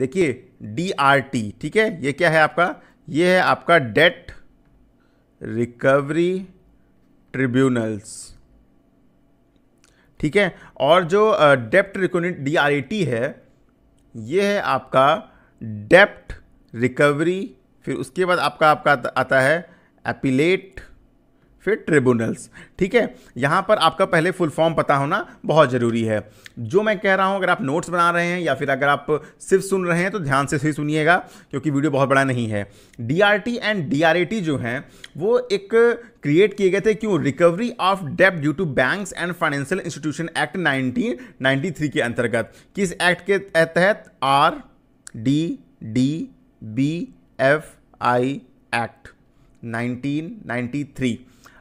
देखिए DRT, ठीक है, ये क्या है आपका, ये है आपका डेट रिकवरी ट्रिब्यूनल्स, ठीक है। और जो डेप्ट रिकवरी DRT है, ये है आपका डेप्ट रिकवरी, फिर उसके बाद आपका आता है एपिलेट, फिर ट्रिब्यूनल्स, ठीक है। यहाँ पर आपका पहले फुल फॉर्म पता होना बहुत ज़रूरी है। जो मैं कह रहा हूँ, अगर आप नोट्स बना रहे हैं या फिर अगर आप सिर्फ सुन रहे हैं तो ध्यान से सही सुनिएगा, क्योंकि वीडियो बहुत बड़ा नहीं है। DRT एंड DRAT जो हैं वो एक क्रिएट किए गए थे, क्यों, रिकवरी ऑफ डेब्ट due to banks and financial institution act 1993 के अंतर्गत। किस एक्ट के तहत? RDDBFI act 1993।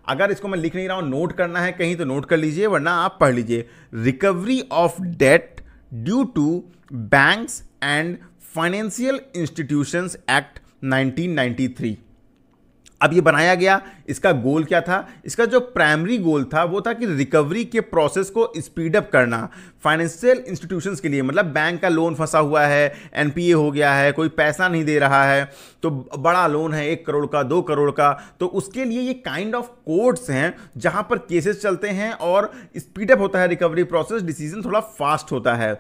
अगर इसको मैं लिख नहीं रहा हूं, नोट करना है कहीं तो नोट कर लीजिए, वरना आप पढ़ लीजिए। Recovery of debt due to banks and financial institutions act 1993। अब ये बनाया गया, इसका गोल क्या था? इसका जो प्राइमरी गोल था वो था कि रिकवरी के प्रोसेस को स्पीड अप करना फाइनेंशियल इंस्टीट्यूशंस के लिए। मतलब बैंक का लोन फंसा हुआ है, NPA हो गया है, कोई पैसा नहीं दे रहा है, तो बड़ा लोन है 1 करोड़ का, 2 करोड़ का, तो उसके लिए ये काइंड ऑफ कोर्ट्स हैं जहां पर केसेस चलते हैं और स्पीड अप होता है रिकवरी प्रोसेस, डिसीजन थोड़ा फास्ट होता है।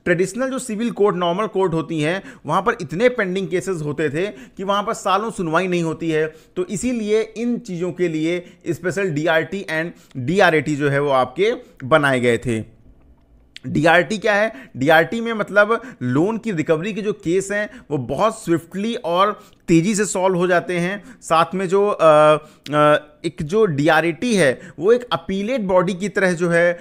ट्रेडिशनल जो सिविल कोर्ट, नॉर्मल कोर्ट होती हैं, वहां पर इतने पेंडिंग केसेस होते थे कि वहां पर सालों सुनवाई नहीं होती है। तो इसीलिए इन चीज़ों के लिए स्पेशल DRT एंड DRAT जो है वो आपके बनाए गए थे। DRT क्या है? DRT में मतलब लोन की रिकवरी के जो केस हैं वो बहुत स्विफ्टली और तेज़ी से सॉल्व हो जाते हैं। साथ में जो एक जो DRAT है वो एक अपीलेट बॉडी की तरह जो है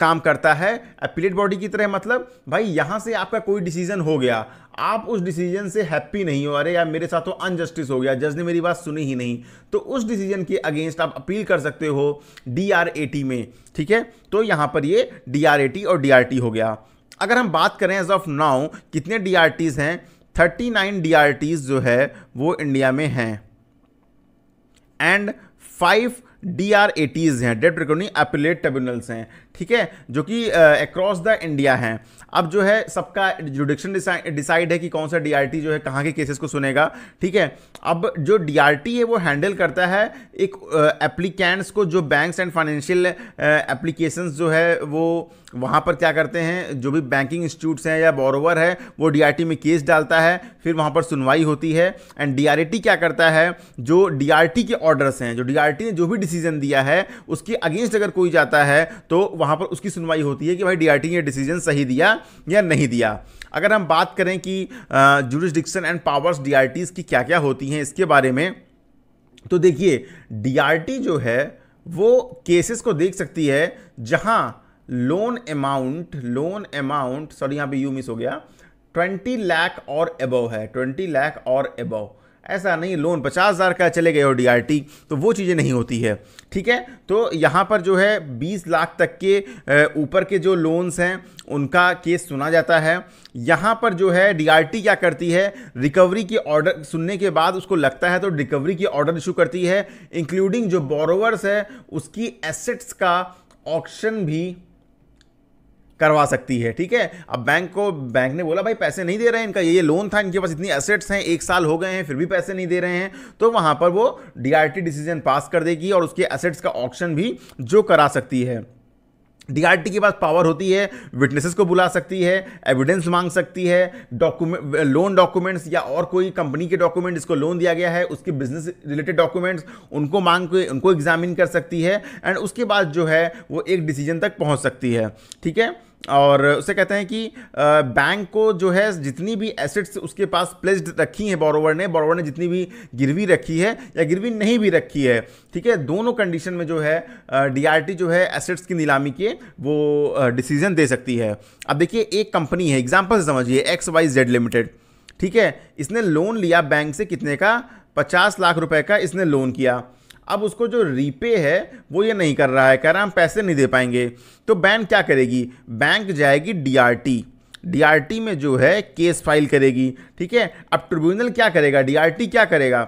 काम करता है। अपीलेट बॉडी की तरह मतलब भाई यहाँ से आपका कोई डिसीजन हो गया, आप उस डिसीजन से हैप्पी नहीं हो, अरे यार मेरे साथ तो अनजस्टिस हो गया, जज ने मेरी बात सुनी ही नहीं, तो उस डिसीजन के अगेंस्ट आप अपील कर सकते हो DRAT में, ठीक है। तो यहाँ पर ये DRAT और DRT हो गया। अगर हम बात करें एज ऑफ नाउ कितने DRTs हैं, 39 DRTs जो है वो इंडिया में हैं एंड 5 DRATs हैं, डेट रिकवरी अपीलेट ट्रिब्यूनल्स हैं, ठीक है, जो कि अक्रॉस द इंडिया हैं। अब जो है सबका जुडिक्शन डिसाइड है कि कौन सा DRT जो है कहाँ के केसेस को सुनेगा, ठीक है। अब जो DRT है वो हैंडल करता है एक एप्लीकेंट्स को, जो बैंक्स एंड फाइनेंशियल एप्लीकेशंस जो है वो वहाँ पर क्या करते हैं, जो भी बैंकिंग इंस्टीट्यूट्स हैं या बोरोवर है वो DRT में केस डालता है, फिर वहाँ पर सुनवाई होती है। एंड DRAT क्या करता है, जो DRT के ऑर्डर्स हैं, जो DRT ने जो भी डिसीजन दिया है उसके अगेंस्ट अगर कोई जाता है तो वहाँ पर उसकी सुनवाई होती है कि भाई DRT ने डिसीजन सही दिया या नहीं दिया। अगर हम बात करें कि जुरिस्डिक्शन एंड पावर्स DRTs की क्या क्या होती हैं इसके बारे में, तो देखिए DRT जो है वो केसेस को देख सकती है जहां लोन अमाउंट सॉरी यहाँ पे यू मिस हो गया, 20 लाख और अबव है, 20 लाख और अबव। ऐसा नहीं लोन 50,000 का चले गए और DRT, तो वो चीज़ें नहीं होती है, ठीक है। तो यहाँ पर जो है 20 लाख तक के ऊपर के जो लोन्स हैं उनका केस सुना जाता है। यहाँ पर जो है DRT क्या करती है, रिकवरी के ऑर्डर सुनने के बाद उसको लगता है तो रिकवरी की ऑर्डर इशू करती है, इंक्लूडिंग जो बोरोवर्स है उसकी एसेट्स का ऑक्शन भी करवा सकती है, ठीक है। अब बैंक ने बोला भाई पैसे नहीं दे रहे हैं, इनका ये लोन था, इनके पास इतनी एसेट्स हैं, 1 साल हो गए हैं फिर भी पैसे नहीं दे रहे हैं, तो वहां पर वो DRT डिसीजन पास कर देगी और उसके एसेट्स का ऑक्शन भी जो करा सकती है। DRT के पास पावर होती है, विटनेसेस को बुला सकती है, एविडेंस मांग सकती है, लोन डॉक्यूमेंट्स या और कोई कंपनी के डॉक्यूमेंट जिसको लोन दिया गया है उसके बिजनेस रिलेटेड डॉक्यूमेंट्स उनको मांग के उनको एग्जामिन कर सकती है एंड उसके बाद जो है वो एक डिसीजन तक पहुंच सकती है, ठीक है। और उसे कहते हैं कि बैंक को जो है जितनी भी एसेट्स उसके पास प्लेस्ड रखी हैं बोरोवर ने जितनी भी गिरवी रखी है या गिरवी नहीं भी रखी है, ठीक है, दोनों कंडीशन में जो है DRT जो है एसेट्स की नीलामी के वो डिसीजन दे सकती है। अब देखिए एक कंपनी है, एग्जांपल से समझिए XYZ लिमिटेड, ठीक है, इसने लोन लिया बैंक से कितने का, 50 लाख रुपए का इसने लोन किया। अब उसको जो रीपे है वो ये नहीं कर रहा है, कह रहा हम पैसे नहीं दे पाएंगे, तो बैंक क्या करेगी, बैंक जाएगी DRT में जो है केस फाइल करेगी, ठीक है। अब ट्रिब्यूनल क्या करेगा, DRT क्या करेगा,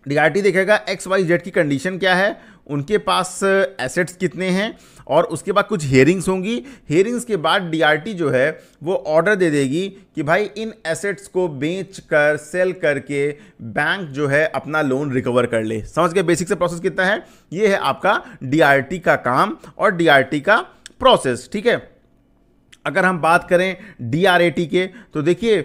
DRT देखेगा XYZ की कंडीशन क्या है, उनके पास एसेट्स कितने हैं, और उसके बाद कुछ हियरिंग्स होंगी। हियरिंग्स के बाद डीआरटी जो है वो ऑर्डर दे देगी कि भाई इन एसेट्स को बेच कर सेल करके बैंक जो है अपना लोन रिकवर कर ले। समझ गए बेसिक से प्रोसेस कितना है? ये है आपका डीआरटी का काम और डीआरटी का प्रोसेस। ठीक है, अगर हम बात करें डीआरएटी के, तो देखिए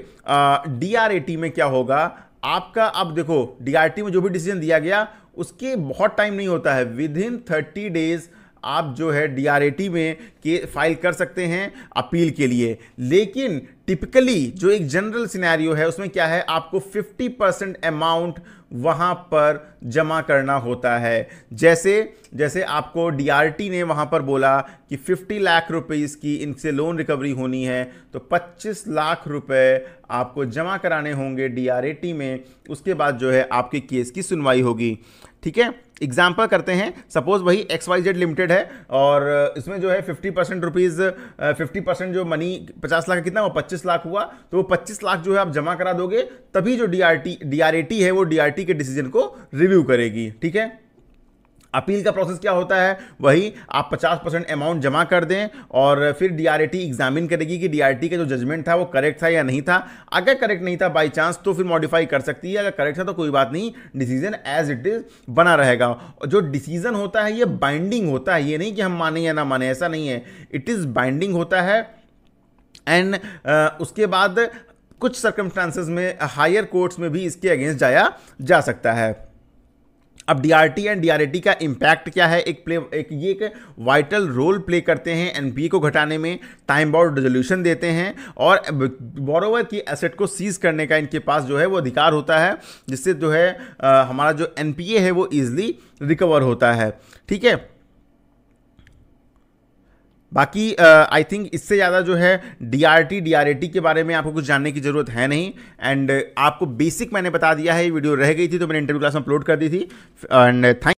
डीआरएटी में क्या होगा आपका, अब देखो डीआरटी में जो भी डिसीजन दिया गया उसके बहुत टाइम नहीं होता है, विद इन 30 डेज आप जो है डीआरएटी में के फाइल कर सकते हैं अपील के लिए। लेकिन टिपिकली जो एक जनरल सिनेरियो है उसमें क्या है, आपको 50% अमाउंट वहां पर जमा करना होता है। जैसे आपको डीआरटी ने वहां पर बोला कि 50 लाख रुपीस की इनसे लोन रिकवरी होनी है, तो 25 लाख रुपए आपको जमा कराने होंगे डीआरएटी में। उसके बाद जो है आपके केस की सुनवाई होगी। ठीक है, एग्जाम्पल करते हैं, सपोज वही XYZ लिमिटेड है और इसमें जो है 50% रुपीज 50% जो मनी 50 लाख कितना हुआ, 25 लाख हुआ, तो वो 25 लाख जो है आप जमा करा दोगे, तभी जो डीआरएटी है वो डीआरटी के डिसीजन को रिव्यू करेगी। ठीक है, अपील का प्रोसेस क्या होता है, वही आप 50% अमाउंट जमा कर दें और फिर डीआरएटी एग्जामिन करेगी कि डीआरटी का जो जजमेंट था वो करेक्ट था या नहीं था। अगर करेक्ट नहीं था बाय चांस तो फिर मॉडिफाई कर सकती है, अगर करेक्ट था तो कोई बात नहीं, डिसीजन एज इट इज बना रहेगा। जो डिसीजन होता है ये बाइंडिंग होता है, ये नहीं कि हम माने या ना माने, ऐसा नहीं है, इट इज बाइंडिंग होता है। एंड उसके बाद कुछ सर्कमस्टांसेस में हायर कोर्ट्स में भी इसके अगेंस्ट जाया जा सकता है। अब डीआरटी एंड डीआरएटी का इंपैक्ट क्या है, ये एक वाइटल रोल प्ले करते हैं एनपीए को घटाने में, टाइम बाउंड रेजोल्यूशन देते हैं और बोरोवर की एसेट को सीज करने का इनके पास जो है वो अधिकार होता है, जिससे जो है हमारा जो एनपीए है वो इजीली रिकवर होता है। ठीक है, बाकी आई थिंक इससे ज़्यादा जो है डीआरएटी के बारे में आपको कुछ जानने की ज़रूरत है नहीं। एंड आपको बेसिक मैंने बता दिया है, वीडियो रह गई थी तो मैंने इंटरव्यू क्लास में अपलोड कर दी थी। And thank